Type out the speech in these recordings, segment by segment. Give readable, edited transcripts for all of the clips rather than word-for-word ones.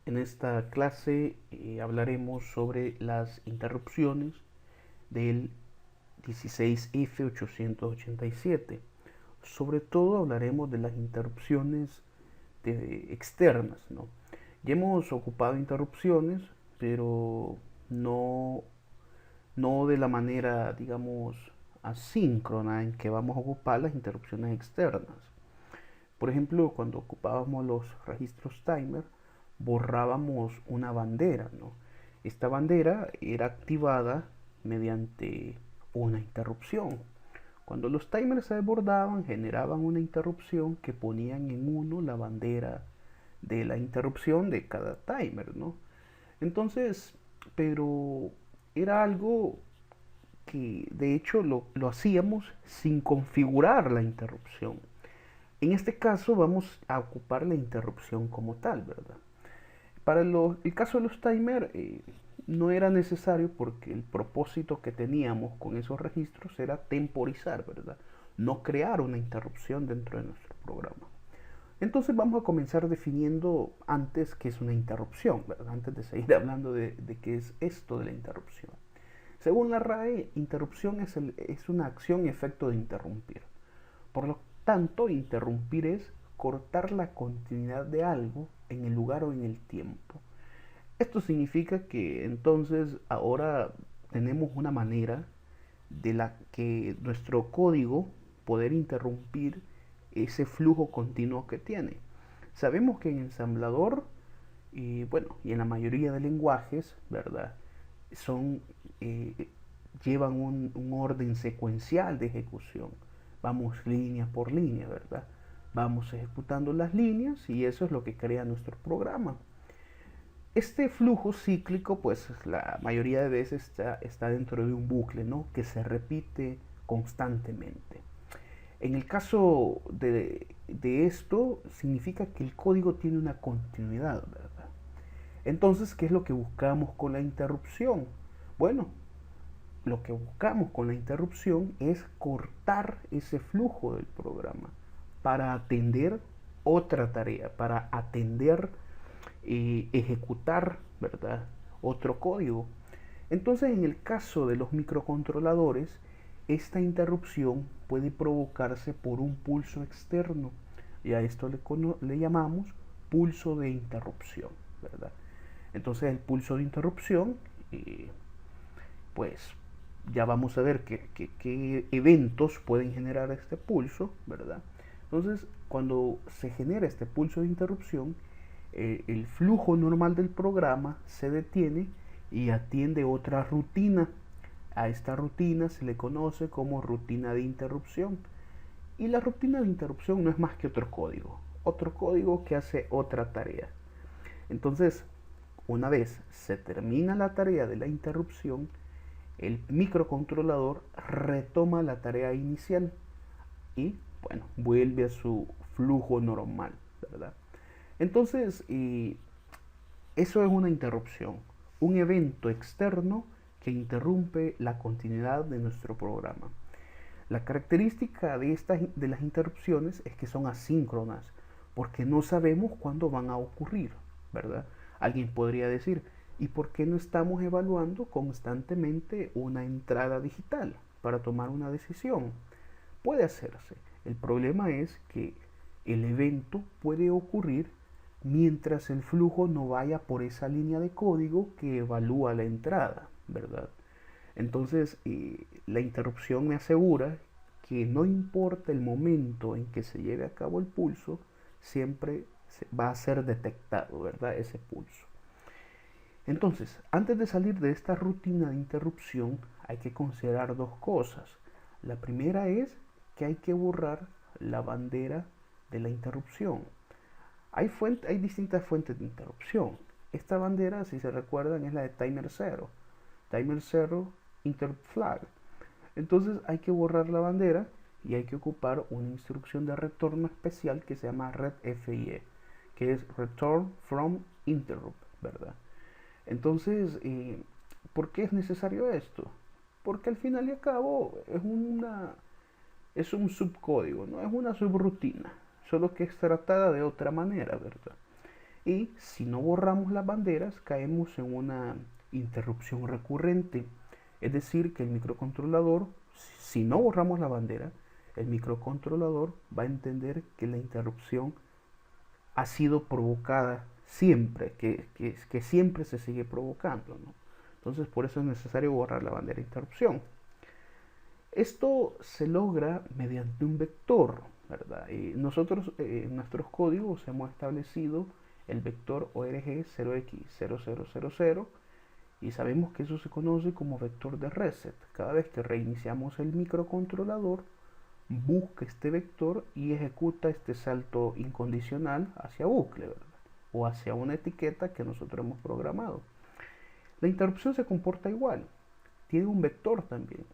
En esta clase hablaremos sobre las interrupciones del 16F887. Sobre todo hablaremos de las interrupciones externas, ¿no? Ya hemos ocupado interrupciones, pero no de la manera, digamos, asíncrona en que vamos a ocupar las interrupciones externas. Por ejemplo, cuando ocupábamos los registros timer, borrábamos una bandera, ¿no? Esta bandera era activada mediante una interrupción. Cuando los timers se desbordaban, generaban una interrupción que ponían en uno la bandera de la interrupción de cada timer, ¿no? Entonces, pero era algo que de hecho lo hacíamos sin configurar la interrupción. En este caso vamos a ocupar la interrupción como tal, ¿verdad? Para el caso de los timers no era necesario porque el propósito que teníamos con esos registros era temporizar, ¿verdad? No crear una interrupción dentro de nuestro programa. Entonces vamos a comenzar definiendo antes qué es una interrupción, ¿verdad? Antes de seguir hablando de qué es esto de la interrupción. Según la RAE, interrupción es una acción y efecto de interrumpir. Por lo tanto, interrumpir es cortar la continuidad de algo en el lugar o en el tiempo. Esto significa que entonces ahora tenemos una manera de la que nuestro código poder interrumpir ese flujo continuo que tiene. Sabemos que en ensamblador y en la mayoría de lenguajes, ¿verdad? Son eh, llevan un orden secuencial de ejecución. Vamos línea por línea, ¿verdad? Vamos ejecutando las líneas y eso es lo que crea nuestro programa. Este flujo cíclico, pues la mayoría de veces está dentro de un bucle, ¿no? Que se repite constantemente. En el caso de esto, significa que el código tiene una continuidad, ¿verdad? Entonces, ¿qué es lo que buscamos con la interrupción? Bueno, lo que buscamos con la interrupción es cortar ese flujo del programa para atender otra tarea, para atender y ejecutar, ¿verdad? Otro código. Entonces, en el caso de los microcontroladores, esta interrupción puede provocarse por un pulso externo y a esto le llamamos pulso de interrupción, ¿verdad? Entonces, el pulso de interrupción, pues ya vamos a ver qué eventos pueden generar este pulso, ¿verdad? Entonces, cuando se genera este pulso de interrupción, el flujo normal del programa se detiene y atiende otra rutina. A esta rutina se le conoce como rutina de interrupción. Y la rutina de interrupción no es más que otro código que hace otra tarea. Entonces, una vez se termina la tarea de la interrupción, el microcontrolador retoma la tarea inicial y, bueno, vuelve a su flujo normal, ¿verdad? Entonces, eso es una interrupción, un evento externo que interrumpe la continuidad de nuestro programa. La característica de las interrupciones es que son asíncronas, porque no sabemos cuándo van a ocurrir, ¿verdad? Alguien podría decir, ¿y por qué no estamos evaluando constantemente una entrada digital para tomar una decisión? Puede hacerse. El problema es que el evento puede ocurrir mientras el flujo no vaya por esa línea de código que evalúa la entrada, ¿verdad? Entonces, la interrupción me asegura que no importa el momento en que se lleve a cabo el pulso, siempre va a ser detectado, ¿verdad? Ese pulso. Entonces, antes de salir de esta rutina de interrupción, hay que considerar dos cosas. La primera es que hay que borrar la bandera de la interrupción. Hay distintas fuentes de interrupción. Esta bandera, si se recuerdan, es la de timer 0. Timer 0 interrupt flag. Entonces hay que borrar la bandera y hay que ocupar una instrucción de retorno especial que se llama retfie, que es return from interrupt, ¿verdad? Entonces, ¿por qué es necesario esto? Porque al final y al cabo es un subcódigo, no es una subrutina, solo que es tratada de otra manera, ¿verdad? Y si no borramos las banderas, caemos en una interrupción recurrente. Es decir, que el microcontrolador, si no borramos la bandera, el microcontrolador va a entender que la interrupción ha sido provocada siempre, que siempre se sigue provocando, ¿no? Entonces por eso es necesario borrar la bandera de interrupción. Esto se logra mediante un vector, ¿verdad? Nosotros en nuestros códigos hemos establecido el vector ORG 0x0000 y sabemos que eso se conoce como vector de reset. Cada vez que reiniciamos el microcontrolador, busca este vector y ejecuta este salto incondicional hacia bucle, ¿verdad? O hacia una etiqueta que nosotros hemos programado. La interrupción se comporta igual, tiene un vector también.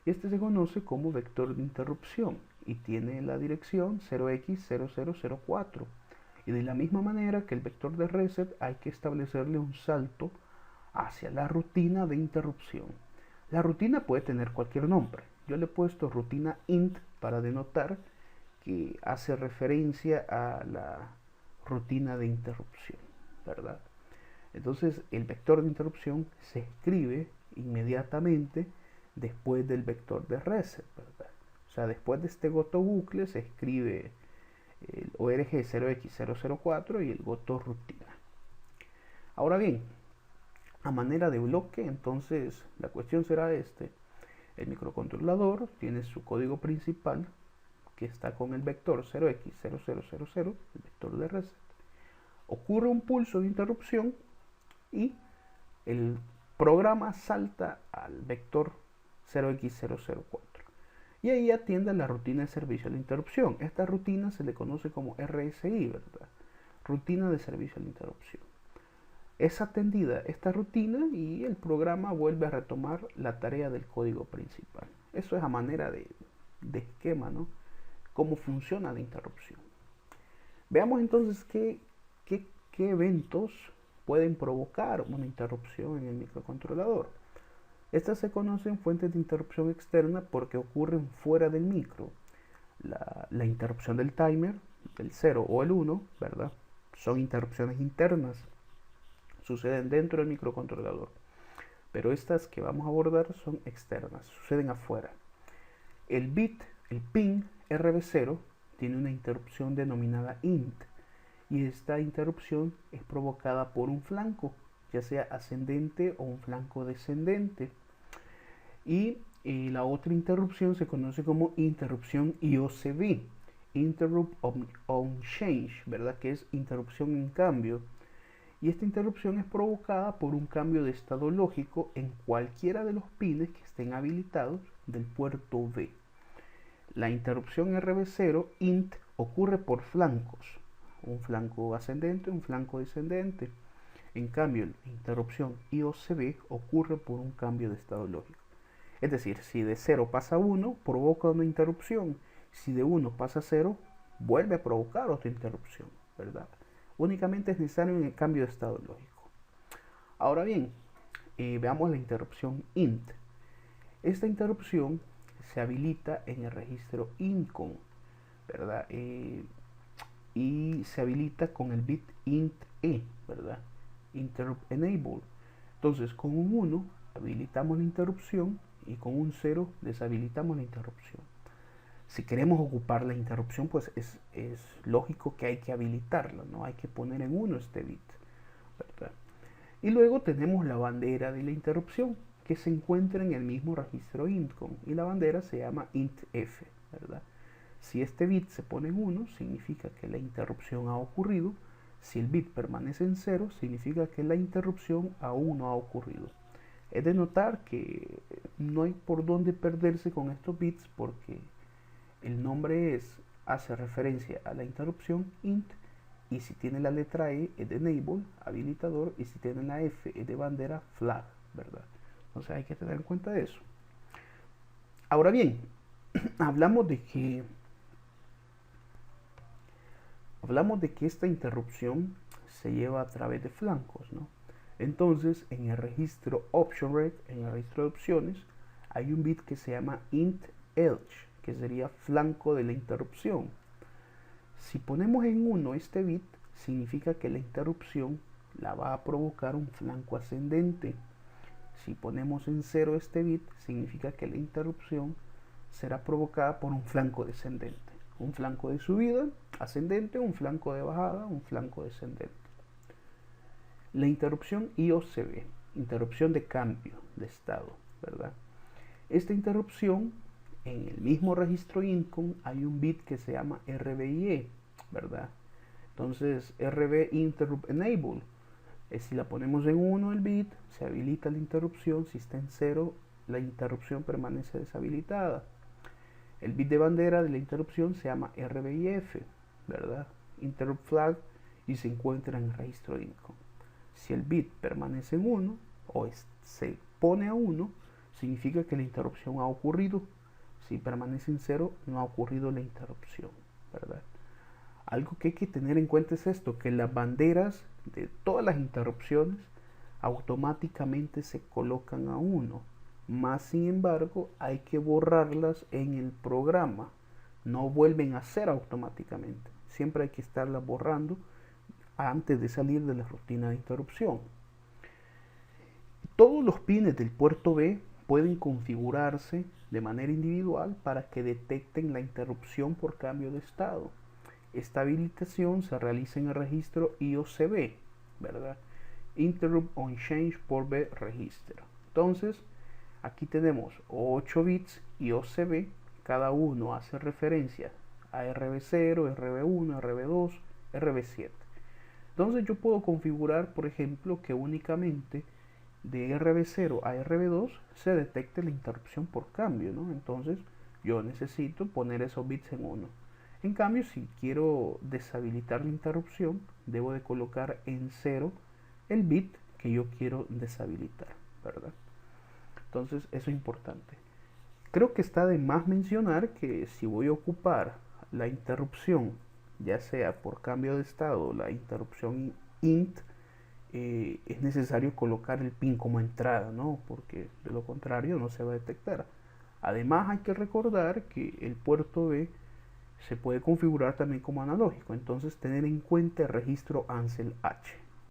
Este se conoce como vector de interrupción y tiene la dirección 0x0004. Y de la misma manera que el vector de reset hay que establecerle un salto hacia la rutina de interrupción. La rutina puede tener cualquier nombre. Yo le he puesto rutina int para denotar que hace referencia a la rutina de interrupción, ¿verdad? Entonces el vector de interrupción se escribe inmediatamente después del vector de reset, ¿verdad? O sea, después de este goto bucle se escribe el ORG 0x004 y el goto rutina. Ahora bien, a manera de bloque, entonces la cuestión será el microcontrolador tiene su código principal que está con el vector 0x0000, el vector de reset. Ocurre un pulso de interrupción y el programa salta al vector 0x004 y ahí atiende a la rutina de servicio a la interrupción. Esta rutina se le conoce como RSI, ¿verdad? Rutina de servicio a la interrupción. Es atendida esta rutina y el programa vuelve a retomar la tarea del código principal. Eso es a manera de esquema, ¿no? Cómo funciona la interrupción. Veamos entonces qué eventos pueden provocar una interrupción en el microcontrolador. Estas se conocen fuentes de interrupción externa porque ocurren fuera del micro. La interrupción del timer, el 0 o el 1, ¿verdad? Son interrupciones internas. Suceden dentro del microcontrolador. Pero estas que vamos a abordar son externas, suceden afuera. El bit, el pin RB0, tiene una interrupción denominada int. Y esta interrupción es provocada por un flanco, ya sea ascendente o un flanco descendente. Y la otra interrupción se conoce como interrupción IOCB, Interrupt on Change, ¿verdad? Que es interrupción en cambio. Y esta interrupción es provocada por un cambio de estado lógico en cualquiera de los pines que estén habilitados del puerto B. La interrupción RB0 int ocurre por flancos, un flanco ascendente, un flanco descendente. En cambio, la interrupción IOCB ocurre por un cambio de estado lógico. Es decir, si de 0 pasa a 1, provoca una interrupción. Si de 1 pasa a 0, vuelve a provocar otra interrupción, ¿verdad? Únicamente es necesario un cambio de estado lógico. Ahora bien, veamos la interrupción int. Esta interrupción se habilita en el registro incon, ¿verdad? Y se habilita con el bit int e, ¿verdad? Interrupt enable. Entonces, con un 1 habilitamos la interrupción y con un 0 deshabilitamos la interrupción. Si queremos ocupar la interrupción, pues es lógico que hay que habilitarla, ¿no? Hay que poner en 1 este bit, ¿verdad? Y luego tenemos la bandera de la interrupción, que se encuentra en el mismo registro intcon, y la bandera se llama intf, ¿verdad? Si este bit se pone en 1, significa que la interrupción ha ocurrido. Si el bit permanece en 0, significa que la interrupción aún no ha ocurrido. Es de notar que no hay por dónde perderse con estos bits porque el nombre hace referencia a la interrupción int, y si tiene la letra E es de enable, habilitador, y si tiene la F es de bandera, flag, ¿verdad? Entonces hay que tener en cuenta eso. Ahora bien, hablamos de que esta interrupción se lleva a través de flancos, ¿no? Entonces, en el registro option reg, en el registro de opciones, hay un bit que se llama int edge, que sería flanco de la interrupción. Si ponemos en 1 este bit, significa que la interrupción la va a provocar un flanco ascendente. Si ponemos en 0 este bit, significa que la interrupción será provocada por un flanco descendente. Un flanco de subida ascendente, un flanco de bajada, un flanco descendente. La interrupción IOCB, interrupción de cambio de estado, ¿verdad? Esta interrupción, en el mismo registro INCOM hay un bit que se llama RBIE, ¿verdad? Entonces, RB Interrupt Enable. Si la ponemos en 1 el bit, se habilita la interrupción. Si está en 0, la interrupción permanece deshabilitada. El bit de bandera de la interrupción se llama RBIF, ¿verdad? Interrupt Flag, y se encuentra en el registro INCOM. Si el bit permanece en 1 o se pone a 1, significa que la interrupción ha ocurrido. Si permanece en 0, no ha ocurrido la interrupción, ¿verdad? Algo que hay que tener en cuenta es esto, que las banderas de todas las interrupciones automáticamente se colocan a 1. Más sin embargo, hay que borrarlas en el programa. No vuelven a ser automáticamente. Siempre hay que estarlas borrando antes de salir de la rutina de interrupción. Todos los pines del puerto B pueden configurarse de manera individual para que detecten la interrupción por cambio de estado. Esta habilitación se realiza en el registro IOCB, ¿verdad? Interrupt on Change Port B Register. Entonces, aquí tenemos 8 bits IOCB, cada uno hace referencia a RB0, RB1, RB2, RB7. Entonces yo puedo configurar, por ejemplo, que únicamente de RB0 a RB2 se detecte la interrupción por cambio, ¿no? Entonces yo necesito poner esos bits en 1. En cambio, si quiero deshabilitar la interrupción, debo de colocar en 0 el bit que yo quiero deshabilitar, ¿verdad? Entonces eso es importante. Creo que está de más mencionar que si voy a ocupar la interrupción, ya sea por cambio de estado, la interrupción int, es necesario colocar el pin como entrada, ¿no? Porque de lo contrario no se va a detectar. Además hay que recordar que el puerto B se puede configurar también como analógico, entonces tener en cuenta el registro Ansel H.